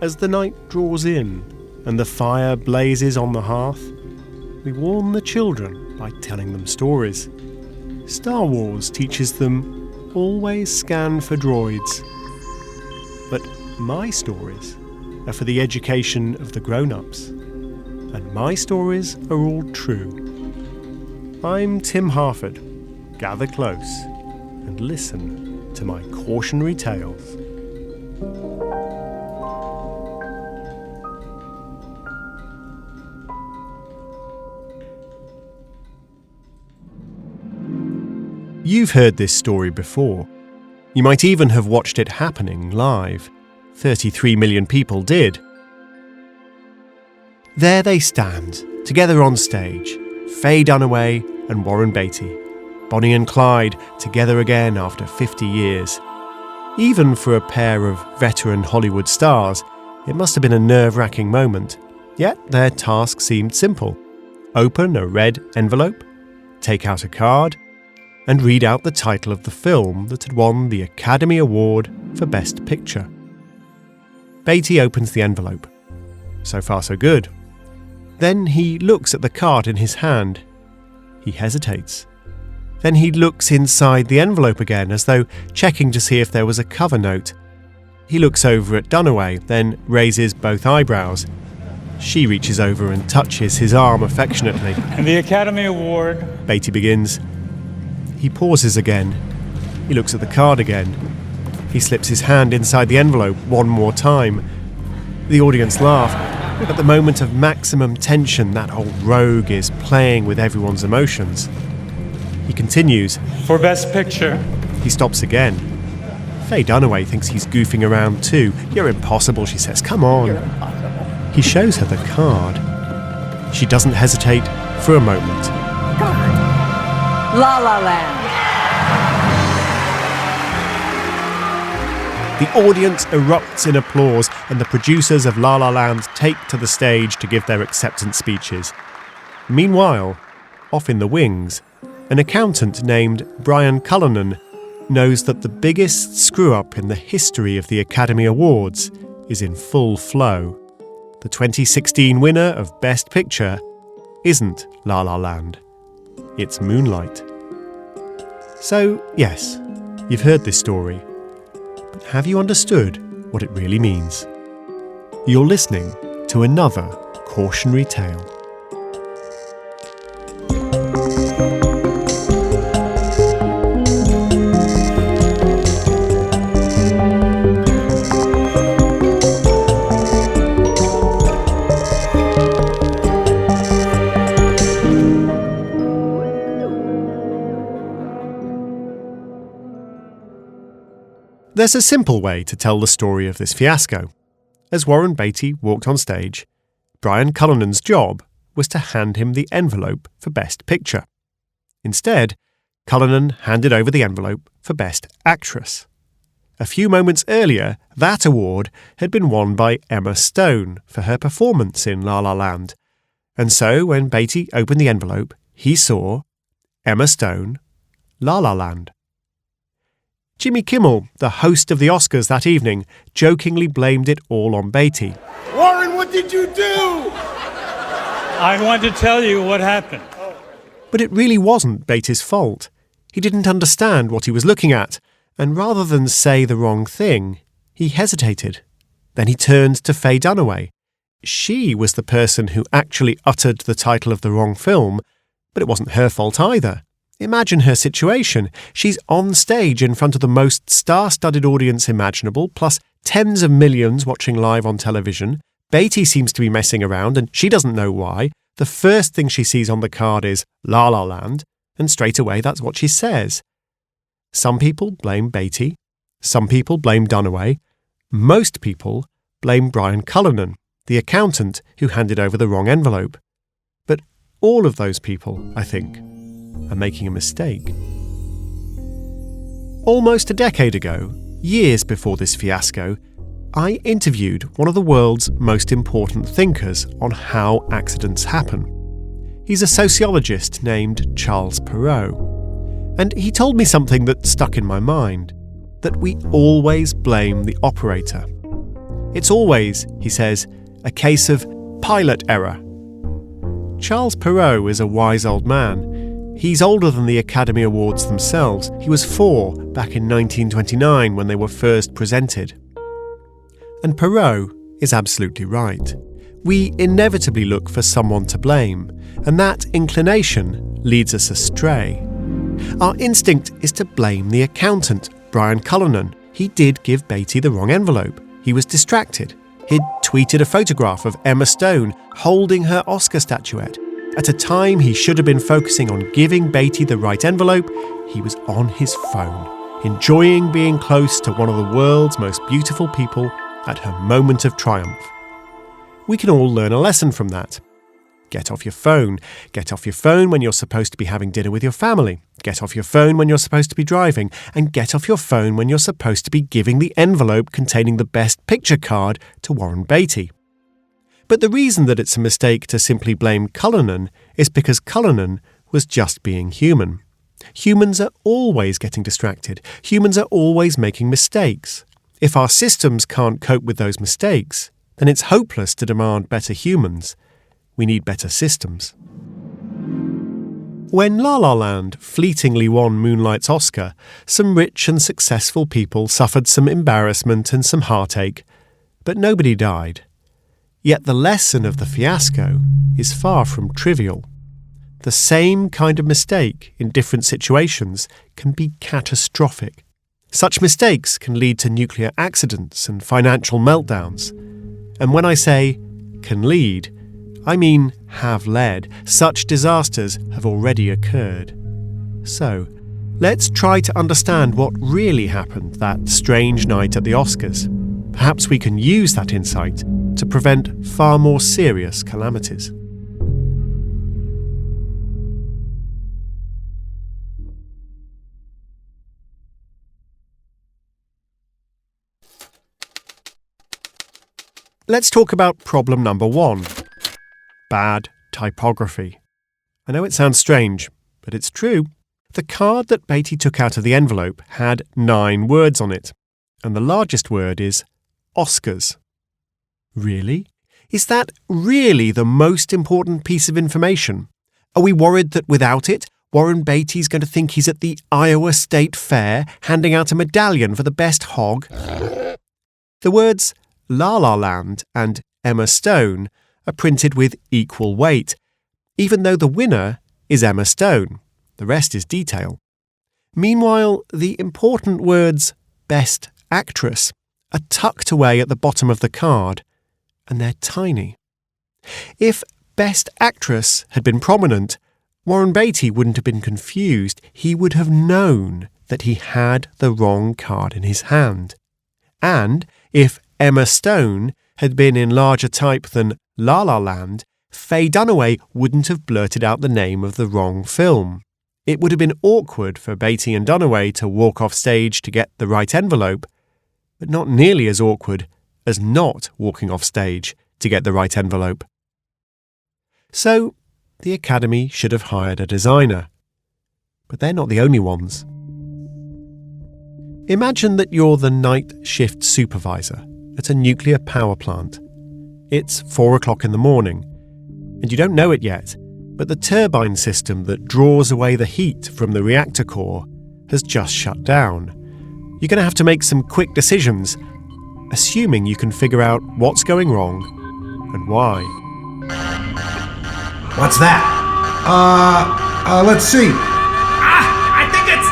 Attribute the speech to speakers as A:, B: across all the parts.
A: As the night draws in and the fire blazes on the hearth, we warn the children by telling them stories. Star Wars teaches them always scan for droids. But my stories are for the education of the grown-ups. And my stories are all true. I'm Tim Harford. Gather close and listen to my cautionary tales. You've heard this story before. You might even have watched it happening live. 33 million people did. There they stand, together on stage, Faye Dunaway and Warren Beatty, Bonnie and Clyde together again after 50 years. Even for a pair of veteran Hollywood stars, it must have been a nerve-wracking moment. Yet their task seemed simple. Open a red envelope, take out a card, and read out the title of the film that had won the Academy Award for Best Picture. Beatty opens the envelope. So far so good. Then he looks at the card in his hand. He hesitates. Then he looks inside the envelope again, as though checking to see if there was a cover note. He looks over at Dunaway, then raises both eyebrows. She reaches over and touches his arm affectionately.
B: And the Academy Award...
A: Beatty begins. He pauses again. He looks at the card again. He slips his hand inside the envelope one more time. The audience laugh. At the moment of maximum tension, that old rogue is playing with everyone's emotions. He continues.
B: For Best Picture.
A: He stops again. Faye Dunaway thinks he's goofing around too. You're impossible, she says. Come on. He shows her the card. She doesn't hesitate for a moment.
C: La La Land.
A: The audience erupts in applause, and the producers of La La Land take to the stage to give their acceptance speeches. Meanwhile, off in the wings, an accountant named Brian Cullinan knows that the biggest screw-up in the history of the Academy Awards is in full flow. The 2016 winner of Best Picture isn't La La Land. It's Moonlight. So, yes, you've heard this story. But have you understood what it really means? You're listening to another cautionary tale. There's a simple way to tell the story of this fiasco. As Warren Beatty walked on stage, Brian Cullinan's job was to hand him the envelope for Best Picture. Instead, Cullinan handed over the envelope for Best Actress. A few moments earlier, that award had been won by Emma Stone for her performance in La La Land. And so, when Beatty opened the envelope, he saw Emma Stone, La La Land. Jimmy Kimmel, the host of the Oscars that evening, jokingly blamed it all on Beatty.
D: Warren, what did you do?
B: I want to tell you what happened.
A: But it really wasn't Beatty's fault. He didn't understand what he was looking at, and rather than say the wrong thing, he hesitated. Then he turned to Faye Dunaway. She was the person who actually uttered the title of the wrong film, but it wasn't her fault either. Imagine her situation. She's on stage in front of the most star-studded audience imaginable, plus tens of millions watching live on television. Beatty seems to be messing around, and she doesn't know why. The first thing she sees on the card is La La Land, and straight away that's what she says. Some people blame Beatty. Some people blame Dunaway. Most people blame Brian Cullinan, the accountant who handed over the wrong envelope. But all of those people, I think, are making a mistake. Almost a decade ago, years before this fiasco, I interviewed one of the world's most important thinkers on how accidents happen. He's a sociologist named Charles Perrow. And he told me something that stuck in my mind, that we always blame the operator. It's always, he says, a case of pilot error. Charles Perrault is a wise old man. He's older than the Academy Awards themselves. He was 4 back in 1929 when they were first presented. And Perrault is absolutely right. We inevitably look for someone to blame, and that inclination leads us astray. Our instinct is to blame the accountant, Brian Cullinan. He did give Beatty the wrong envelope. He was distracted. He'd tweeted a photograph of Emma Stone holding her Oscar statuette. At a time he should have been focusing on giving Beatty the right envelope, he was on his phone, enjoying being close to one of the world's most beautiful people at her moment of triumph. We can all learn a lesson from that. Get off your phone. Get off your phone when you're supposed to be having dinner with your family. Get off your phone when you're supposed to be driving. And get off your phone when you're supposed to be giving the envelope containing the best picture card to Warren Beatty. But the reason that it's a mistake to simply blame Cullinan is because Cullinan was just being human. Humans are always getting distracted. Humans are always making mistakes. If our systems can't cope with those mistakes, then it's hopeless to demand better humans. We need better systems. When La La Land fleetingly won Moonlight's Oscar, some rich and successful people suffered some embarrassment and some heartache, but nobody died. Yet the lesson of the fiasco is far from trivial. The same kind of mistake in different situations can be catastrophic. Such mistakes can lead to nuclear accidents and financial meltdowns. And when I say can lead, I mean have led. Such disasters have already occurred. So, let's try to understand what really happened that strange night at the Oscars. Perhaps we can use that insight to prevent far more serious calamities. Let's talk about problem number 1. Bad typography. I know it sounds strange, but it's true. The card that Beatty took out of the envelope had 9 words on it, and the largest word is Oscars. Really? Is that really the most important piece of information? Are we worried that without it, Warren Beatty's going to think he's at the Iowa State Fair handing out a medallion for the best hog? The words La La Land and Emma Stone are printed with equal weight, even though the winner is Emma Stone. The rest is detail. Meanwhile, the important words Best Actress are tucked away at the bottom of the card, and they're tiny. If Best Actress had been prominent, Warren Beatty wouldn't have been confused. He would have known that he had the wrong card in his hand. And if Emma Stone had been in larger type than La La Land, Faye Dunaway wouldn't have blurted out the name of the wrong film. It would have been awkward for Beatty and Dunaway to walk off stage to get the right envelope, but not nearly as awkward as not walking off stage to get the right envelope. So, the Academy should have hired a designer. But they're not the only ones. Imagine that you're the night shift supervisor at a nuclear power plant. It's 4 o'clock in the morning, and you don't know it yet, but the turbine system that draws away the heat from the reactor core has just shut down. You're going to have to make some quick decisions, assuming you can figure out what's going wrong and why.
D: What's that? Let's see.
C: I think it's...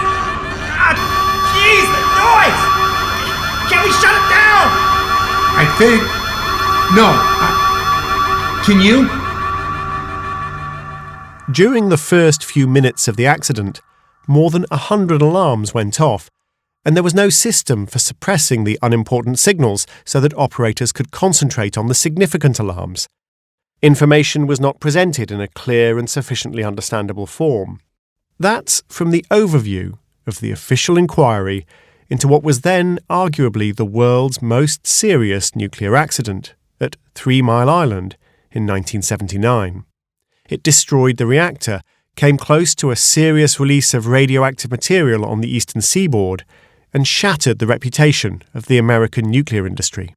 C: jeez, the noise! Can we shut it down?
D: I think... No. Can you?
A: During the first few minutes of the accident, more than 100 alarms went off, and there was no system for suppressing the unimportant signals so that operators could concentrate on the significant alarms. Information was not presented in a clear and sufficiently understandable form. That's from the overview of the official inquiry into what was then arguably the world's most serious nuclear accident at 3 Mile Island in 1979. It destroyed the reactor, came close to a serious release of radioactive material on the eastern seaboard, and shattered the reputation of the American nuclear industry.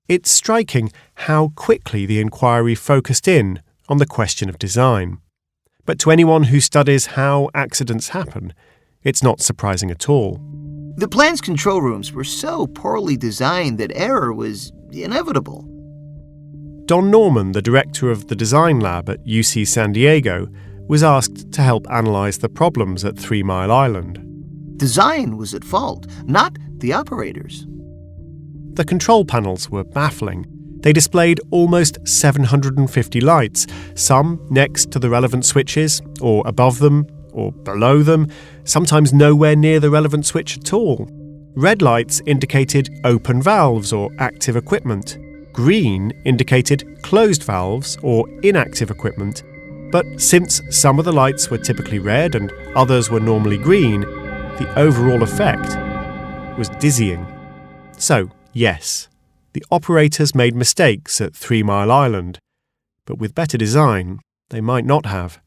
A: It's striking how quickly the inquiry focused in on the question of design. But to anyone who studies how accidents happen, it's not surprising at all.
E: The plant's control rooms were so poorly designed that error was inevitable.
A: Don Norman, the director of the design lab at UC San Diego, was asked to help analyse the problems at 3 Mile Island.
E: Design was at fault, not the operators.
A: The control panels were baffling. They displayed almost 750 lights, some next to the relevant switches, or above them, or below them, sometimes nowhere near the relevant switch at all. Red lights indicated open valves or active equipment. Green indicated closed valves or inactive equipment. But since some of the lights were typically red and others were normally green, the overall effect was dizzying. So, yes, the operators made mistakes at 3 Mile Island, but with better design, they might not have.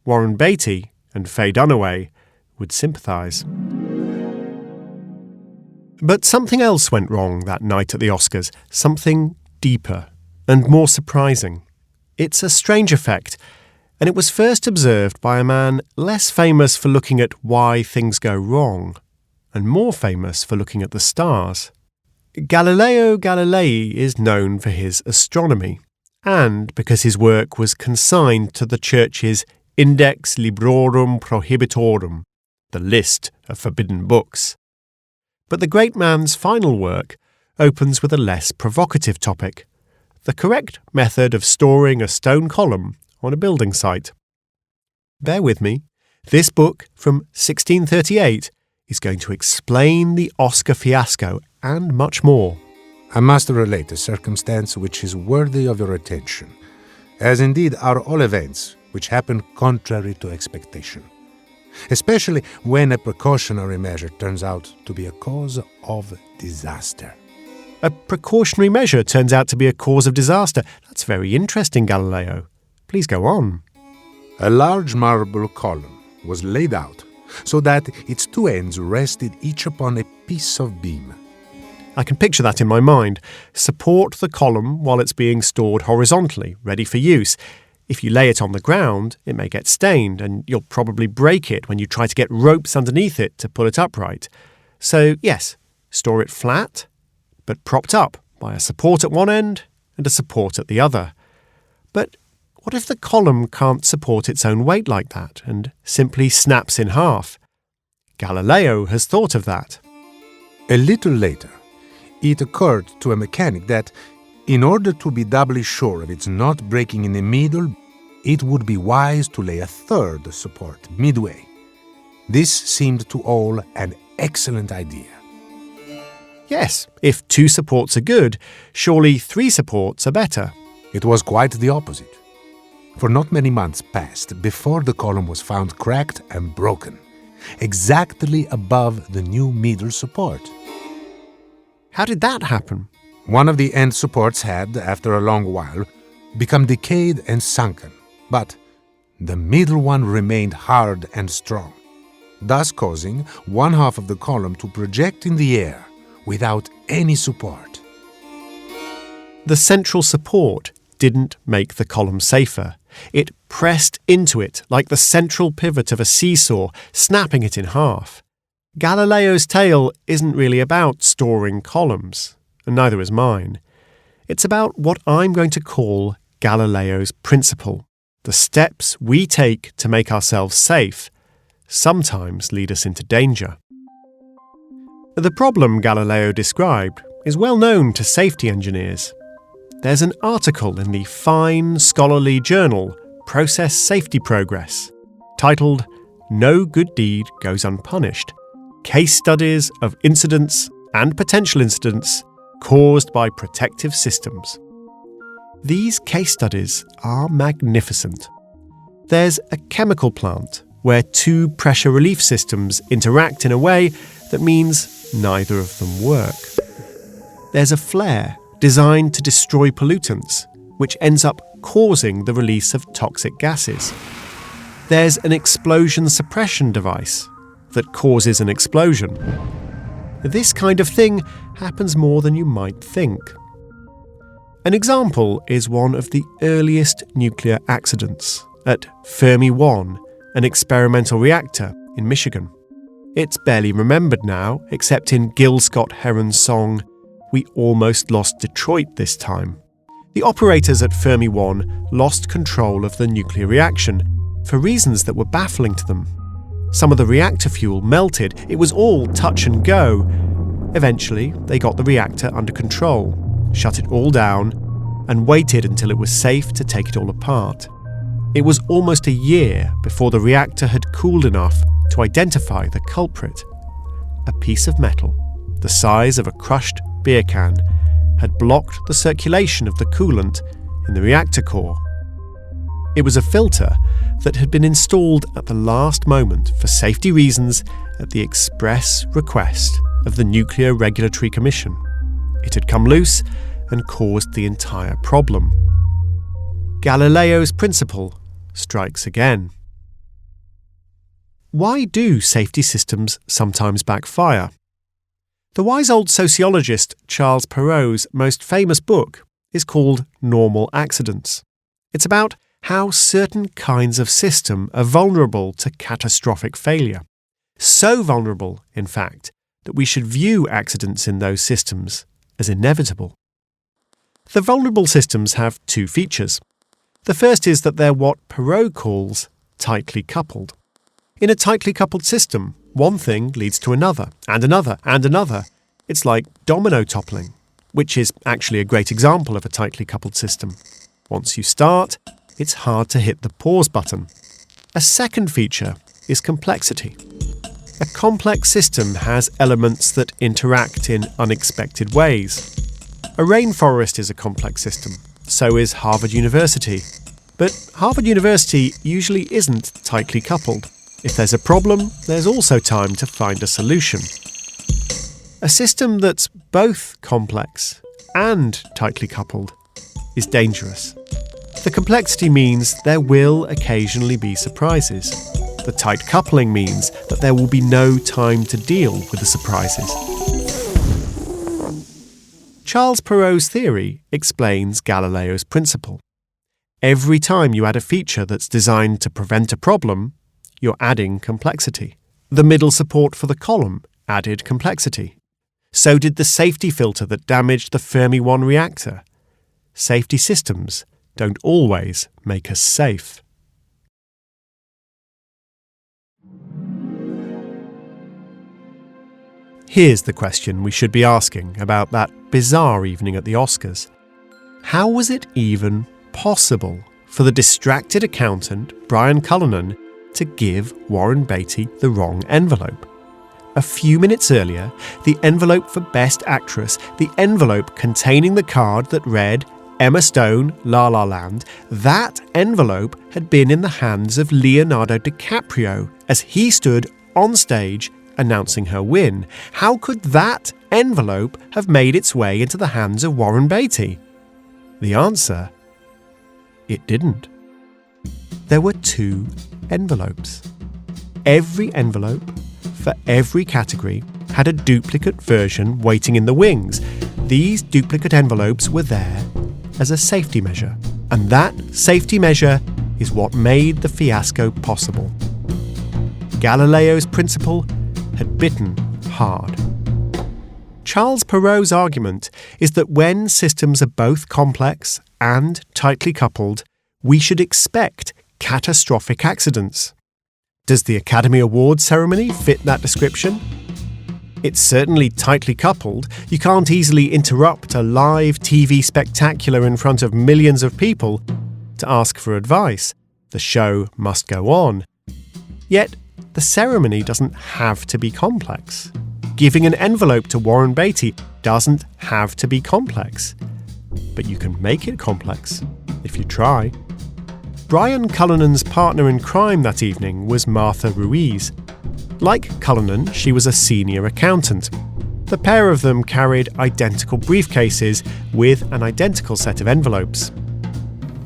A: Warren Beatty and Faye Dunaway would sympathise. But something else went wrong that night at the Oscars, something deeper and more surprising. It's a strange effect, and it was first observed by a man less famous for looking at why things go wrong, and more famous for looking at the stars. Galileo Galilei is known for his astronomy, and because his work was consigned to the Church's Index Librorum Prohibitorum, the list of forbidden books. But the great man's final work opens with a less provocative topic: the correct method of storing a stone column on a building site. Bear with me. This book from 1638 is going to explain the Oscar fiasco and much more.
F: I must relate a circumstance which is worthy of your attention, as indeed are all events which happen contrary to expectation, especially when a precautionary measure turns out to be a cause of disaster.
A: A precautionary measure turns out to be a cause of disaster. That's very interesting, Galileo. Please go on.
F: A large marble column was laid out so that its 2 ends rested each upon a piece of beam.
A: I can picture that in my mind. Support the column while it's being stored horizontally, ready for use. If you lay it on the ground, it may get stained, and you'll probably break it when you try to get ropes underneath it to pull it upright. So, yes, store it flat, but propped up by a support at one end and a support at the other. But what if the column can't support its own weight like that and simply snaps in half? Galileo has thought of that.
F: A little later, it occurred to a mechanic that, in order to be doubly sure of its not breaking in the middle, it would be wise to lay a 3rd support midway. This seemed to all an excellent idea.
A: Yes, if 2 supports are good, surely 3 supports are better.
F: It was quite the opposite. For not many months passed before the column was found cracked and broken, exactly above the new middle support.
A: How did that happen?
F: One of the end supports had, after a long while, become decayed and sunken, but the middle one remained hard and strong, thus causing one half of the column to project in the air without any support.
A: The central support didn't make the column safer. It pressed into it like the central pivot of a seesaw, snapping it in half. Galileo's tale isn't really about storing columns, and neither is mine. It's about what I'm going to call Galileo's principle. The steps we take to make ourselves safe sometimes lead us into danger. The problem Galileo described is well known to safety engineers. There's an article in the fine scholarly journal Process Safety Progress titled "No Good Deed Goes Unpunished: Case Studies of Incidents and Potential Incidents Caused by Protective Systems." These case studies are magnificent. There's a chemical plant where 2 pressure relief systems interact in a way that means neither of them work. There's a flare designed to destroy pollutants, which ends up causing the release of toxic gases. There's an explosion suppression device that causes an explosion. This kind of thing happens more than you might think. An example is one of the earliest nuclear accidents at Fermi 1, an experimental reactor in Michigan. It's barely remembered now, except in Gil Scott-Heron's song, "We Almost Lost Detroit This Time." The operators at Fermi 1 lost control of the nuclear reaction for reasons that were baffling to them. Some of the reactor fuel melted. It was all touch and go. Eventually, they got the reactor under control, shut it all down, and waited until it was safe to take it all apart. It was almost a year before the reactor had cooled enough to identify the culprit. A piece of metal, the size of a crushed beer can, had blocked the circulation of the coolant in the reactor core. It was a filter that had been installed at the last moment for safety reasons at the express request of the Nuclear Regulatory Commission. It had come loose and caused the entire problem. Galileo's principle strikes again. Why do safety systems sometimes backfire? The wise old sociologist Charles Perrow's most famous book is called Normal Accidents. It's about how certain kinds of system are vulnerable to catastrophic failure. So vulnerable, in fact, that we should view accidents in those systems as inevitable. The vulnerable systems have two features. The first is that they're what Perrow calls tightly coupled. In a tightly coupled system, one thing leads to another, and another, and another. It's like domino toppling, which is actually a great example of a tightly coupled system. Once you start, it's hard to hit the pause button. A second feature is complexity. A complex system has elements that interact in unexpected ways. A rainforest is a complex system, so is Harvard University. But Harvard University usually isn't tightly coupled. If there's a problem, there's also time to find a solution. A system that's both complex and tightly coupled is dangerous. The complexity means there will occasionally be surprises. The tight coupling means that there will be no time to deal with the surprises. Charles Perrow's theory explains Galileo's principle. Every time you add a feature that's designed to prevent a problem, you're adding complexity. The middle support for the column added complexity. So did the safety filter that damaged the Fermi 1 reactor. Safety systems don't always make us safe. Here's the question we should be asking about that bizarre evening at the Oscars. How was it even possible for the distracted accountant, Brian Cullinan, to give Warren Beatty the wrong envelope? A few minutes earlier, the envelope for Best Actress, the envelope containing the card that read Emma Stone, La La Land, that envelope had been in the hands of Leonardo DiCaprio as he stood on stage announcing her win. How could that envelope have made its way into the hands of Warren Beatty? The answer: it didn't. There were two envelopes. Every envelope for every category had a duplicate version waiting in the wings. These duplicate envelopes were there as a safety measure, and that safety measure is what made the fiasco possible. Galileo's principle had bitten hard. Charles Perrow's argument is that when systems are both complex and tightly coupled, we should expect catastrophic accidents. Does the Academy Awards ceremony fit that description? It's certainly tightly coupled. You can't easily interrupt a live TV spectacular in front of millions of people to ask for advice. The show must go on. Yet, the ceremony doesn't have to be complex. Giving an envelope to Warren Beatty doesn't have to be complex. But you can make it complex if you try. Brian Cullinan's partner in crime that evening was Martha Ruiz. Like Cullinan, she was a senior accountant. The pair of them carried identical briefcases with an identical set of envelopes.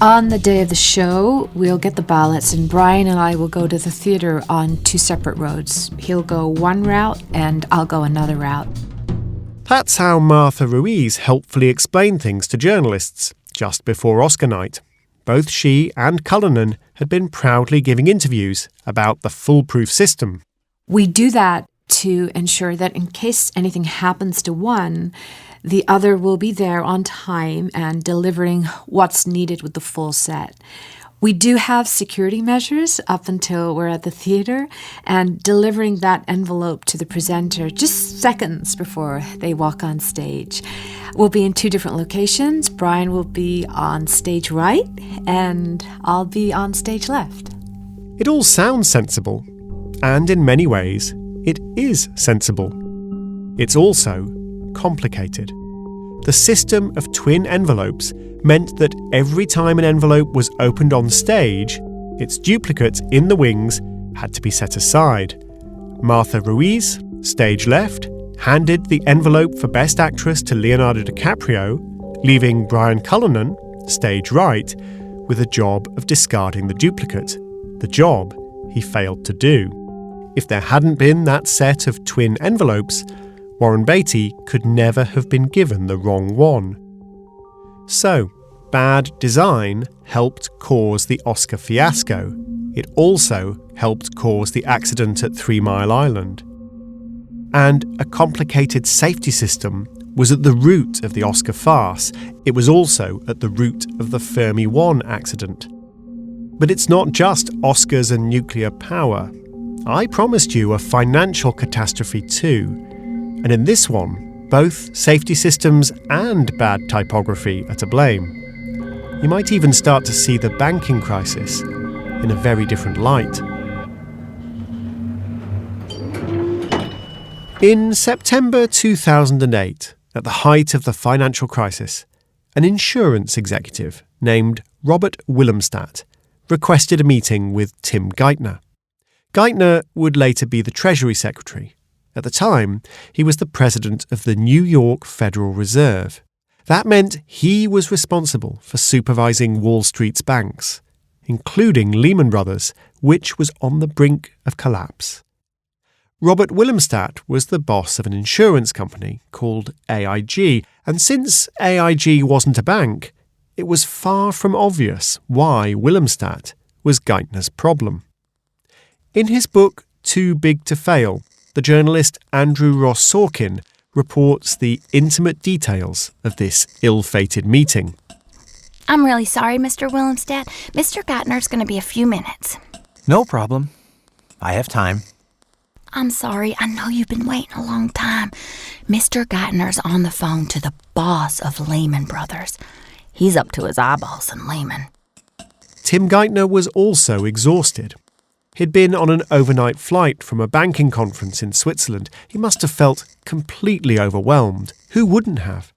G: On the day of the show, we'll get the ballots and Brian and I will go to the theater on two separate roads. He'll go one route and I'll go another route.
A: That's how Martha Ruiz helpfully explained things to journalists just before Oscar night. Both she and Cullinan had been proudly giving interviews about the foolproof system.
G: We do that to ensure that in case anything happens to one, the other will be there on time and delivering what's needed with the full set. We do have security measures up until we're at the theater, and delivering that envelope to the presenter just seconds before they walk on stage. We'll be in 2 different locations. Brian will be on stage right, and I'll be on stage left.
A: It all sounds sensible, and in many ways, it is sensible. It's also complicated. The system of twin envelopes meant that every time an envelope was opened on stage, its duplicate in the wings had to be set aside. Martha Ruiz, stage left, handed the envelope for Best Actress to Leonardo DiCaprio, leaving Brian Cullinan, stage right, with a job of discarding the duplicate, the job he failed to do. If there hadn't been that set of twin envelopes, Warren Beatty could never have been given the wrong one. So, bad design helped cause the Oscar fiasco. It also helped cause the accident at 3 Mile Island. And a complicated safety system was at the root of the Oscar farce. It was also at the root of the Fermi 1 accident. But it's not just Oscars and nuclear power. I promised you a financial catastrophe too. And in this one, both safety systems and bad typography are to blame. You might even start to see the banking crisis in a very different light. In September 2008, at the height of the financial crisis, an insurance executive named Robert Willemstad requested a meeting with Tim Geithner. Geithner would later be the Treasury Secretary. At the time, he was the president of the New York Federal Reserve. That meant he was responsible for supervising Wall Street's banks, including Lehman Brothers, which was on the brink of collapse. Robert Willemstad was the boss of an insurance company called AIG, and since AIG wasn't a bank, it was far from obvious why Willemstad was Geithner's problem. In his book Too Big to Fail, the journalist Andrew Ross Sorkin reports the intimate details of this ill-fated meeting.
H: I'm really sorry, Mr. Willemstad. Mr. Geithner's going to be a few minutes.
I: No problem. I have time.
H: I'm sorry. I know you've been waiting a long time. Mr. Geithner's on the phone to the boss of Lehman Brothers. He's up to his eyeballs in Lehman.
A: Tim Geithner was also exhausted. He'd been on an overnight flight from a banking conference in Switzerland. He must have felt completely overwhelmed. Who wouldn't have?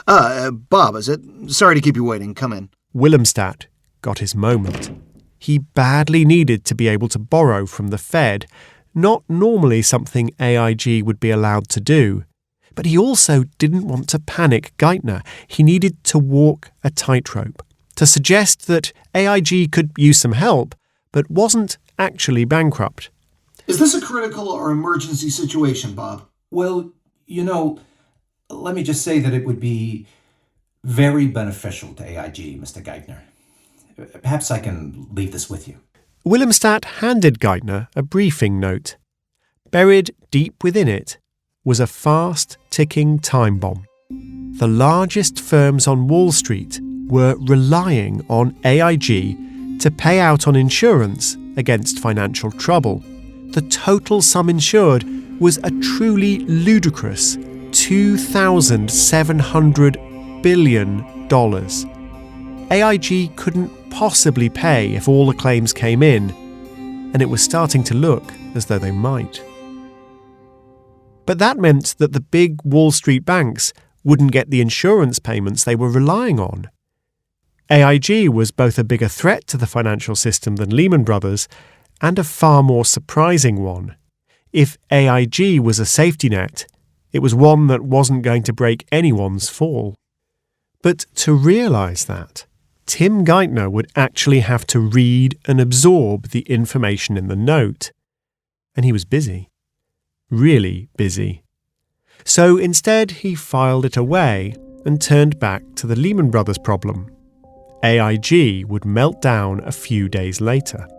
E: Bob, is it? Sorry to keep you waiting. Come in.
A: Willemstad got his moment. He badly needed to be able to borrow from the Fed, not normally something AIG would be allowed to do. But he also didn't want to panic Geithner. He needed to walk a tightrope, to suggest that AIG could use some help, but wasn't actually bankrupt.
D: Is this a critical or emergency situation, Bob?
I: Well, let me just say that it would be very beneficial to AIG, Mr. Geithner. Perhaps I can leave this with you.
A: Willemstad handed Geithner a briefing note. Buried deep within it was a fast-ticking time bomb. The largest firms on Wall Street were relying on AIG to pay out on insurance against financial trouble. The total sum insured was a truly ludicrous $2,700 billion. AIG couldn't possibly pay if all the claims came in, and it was starting to look as though they might. But that meant that the big Wall Street banks wouldn't get the insurance payments they were relying on. AIG was both a bigger threat to the financial system than Lehman Brothers, and a far more surprising one. If AIG was a safety net, it was one that wasn't going to break anyone's fall. But to realise that, Tim Geithner would actually have to read and absorb the information in the note. And he was busy. Really busy. So instead, he filed it away and turned back to the Lehman Brothers problem. AIG would melt down a few days later.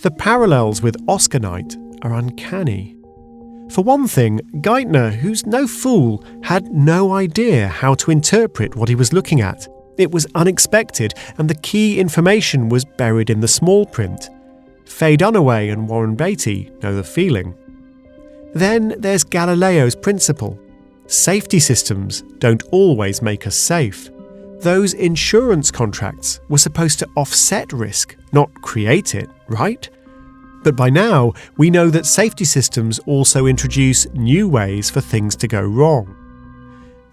A: The parallels with Oscar night are uncanny. For one thing, Geithner, who's no fool, had no idea how to interpret what he was looking at. It was unexpected, and the key information was buried in the small print. Faye Dunaway and Warren Beatty know the feeling. Then there's Galileo's principle. Safety systems don't always make us safe. Those insurance contracts were supposed to offset risk, not create it, right? But by now, we know that safety systems also introduce new ways for things to go wrong.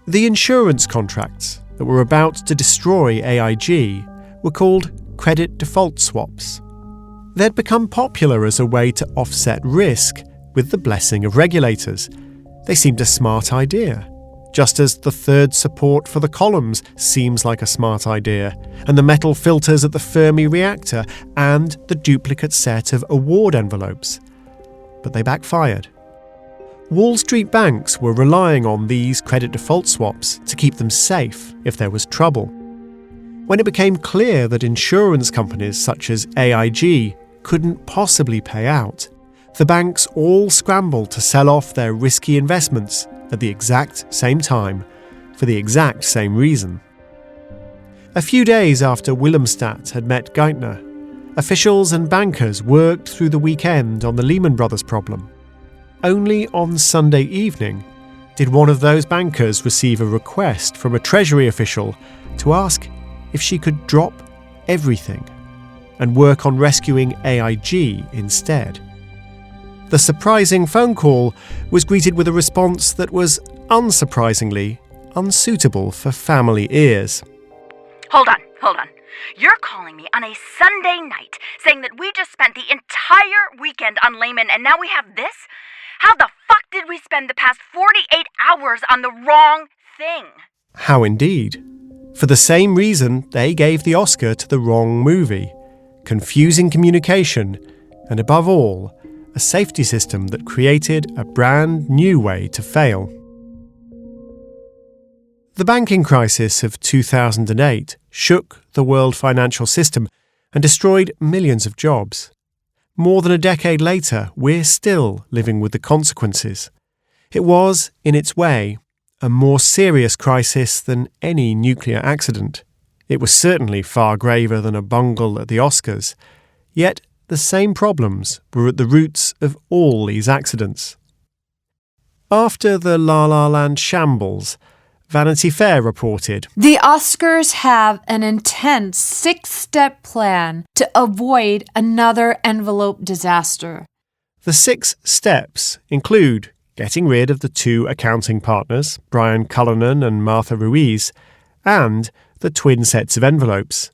A: The insurance contracts that were about to destroy AIG were called credit default swaps. They'd become popular as a way to offset risk with the blessing of regulators. They seemed a smart idea, just as the third support for the columns seems like a smart idea, and the metal filters at the Fermi reactor, and the duplicate set of award envelopes. But they backfired. Wall Street banks were relying on these credit default swaps to keep them safe if there was trouble. When it became clear that insurance companies such as AIG couldn't possibly pay out, the banks all scrambled to sell off their risky investments at the exact same time, for the exact same reason. A few days after Willemstad had met Geithner, officials and bankers worked through the weekend on the Lehman Brothers problem. Only on Sunday evening did one of those bankers receive a request from a Treasury official to ask if she could drop everything and work on rescuing AIG instead. The surprising phone call was greeted with a response that was, unsurprisingly, unsuitable for family ears.
H: Hold on. You're calling me on a Sunday night saying that we just spent the entire weekend on Lehman and now we have this? How the fuck did we spend the past 48 hours on the wrong thing?
A: How indeed. For the same reason they gave the Oscar to the wrong movie. Confusing communication, and above all, a safety system that created a brand new way to fail. The banking crisis of 2008 shook the world financial system and destroyed millions of jobs. More than a decade later, we're still living with the consequences. It was, in its way, a more serious crisis than any nuclear accident. It was certainly far graver than a bungle at the Oscars. Yet, the same problems were at the roots of all these accidents. After the La La Land shambles, Vanity Fair reported,
G: The Oscars have an intense 6-step plan to avoid another envelope disaster.
A: The 6 steps include getting rid of the 2 accounting partners, Brian Cullinan and Martha Ruiz, and the twin sets of envelopes.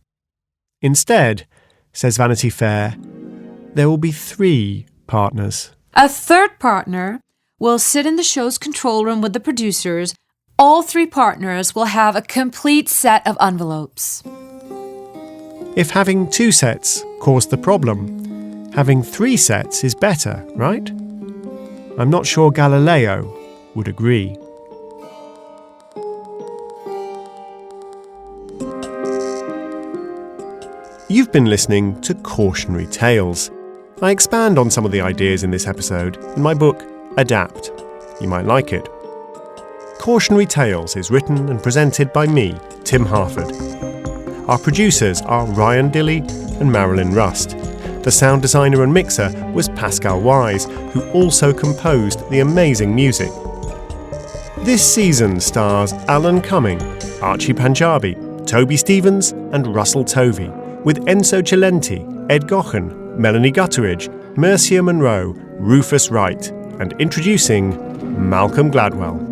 A: Instead, says Vanity Fair, there will be 3 partners.
G: A third partner will sit in the show's control room with the producers. All 3 partners will have a complete set of envelopes.
A: If having 2 sets caused the problem, having 3 sets is better, right? I'm not sure Galileo would agree. You've been listening to Cautionary Tales. I expand on some of the ideas in this episode in my book, Adapt. You might like it. Cautionary Tales is written and presented by me, Tim Harford. Our producers are Ryan Dilley and Marilyn Rust. The sound designer and mixer was Pascal Wise, who also composed the amazing music. This season stars Alan Cumming, Archie Panjabi, Toby Stevens and Russell Tovey, with Enzo Cilenti, Ed Gochen, Melanie Gutteridge, Mercia Monroe, Rufus Wright, and introducing Malcolm Gladwell.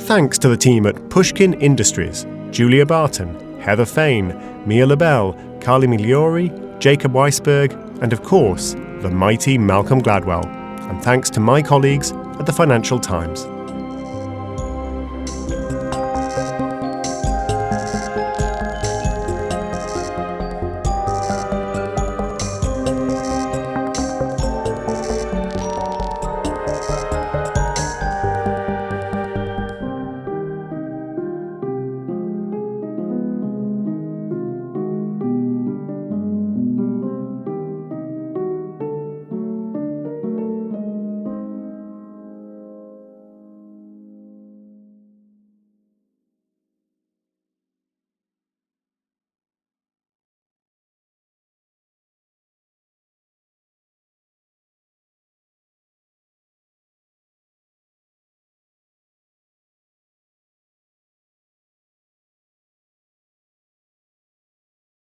A: Thanks to the team at Pushkin Industries, Julia Barton, Heather Fain, Mia LaBelle, Carly Migliori, Jacob Weisberg, and of course, the mighty Malcolm Gladwell. And thanks to my colleagues at the Financial Times.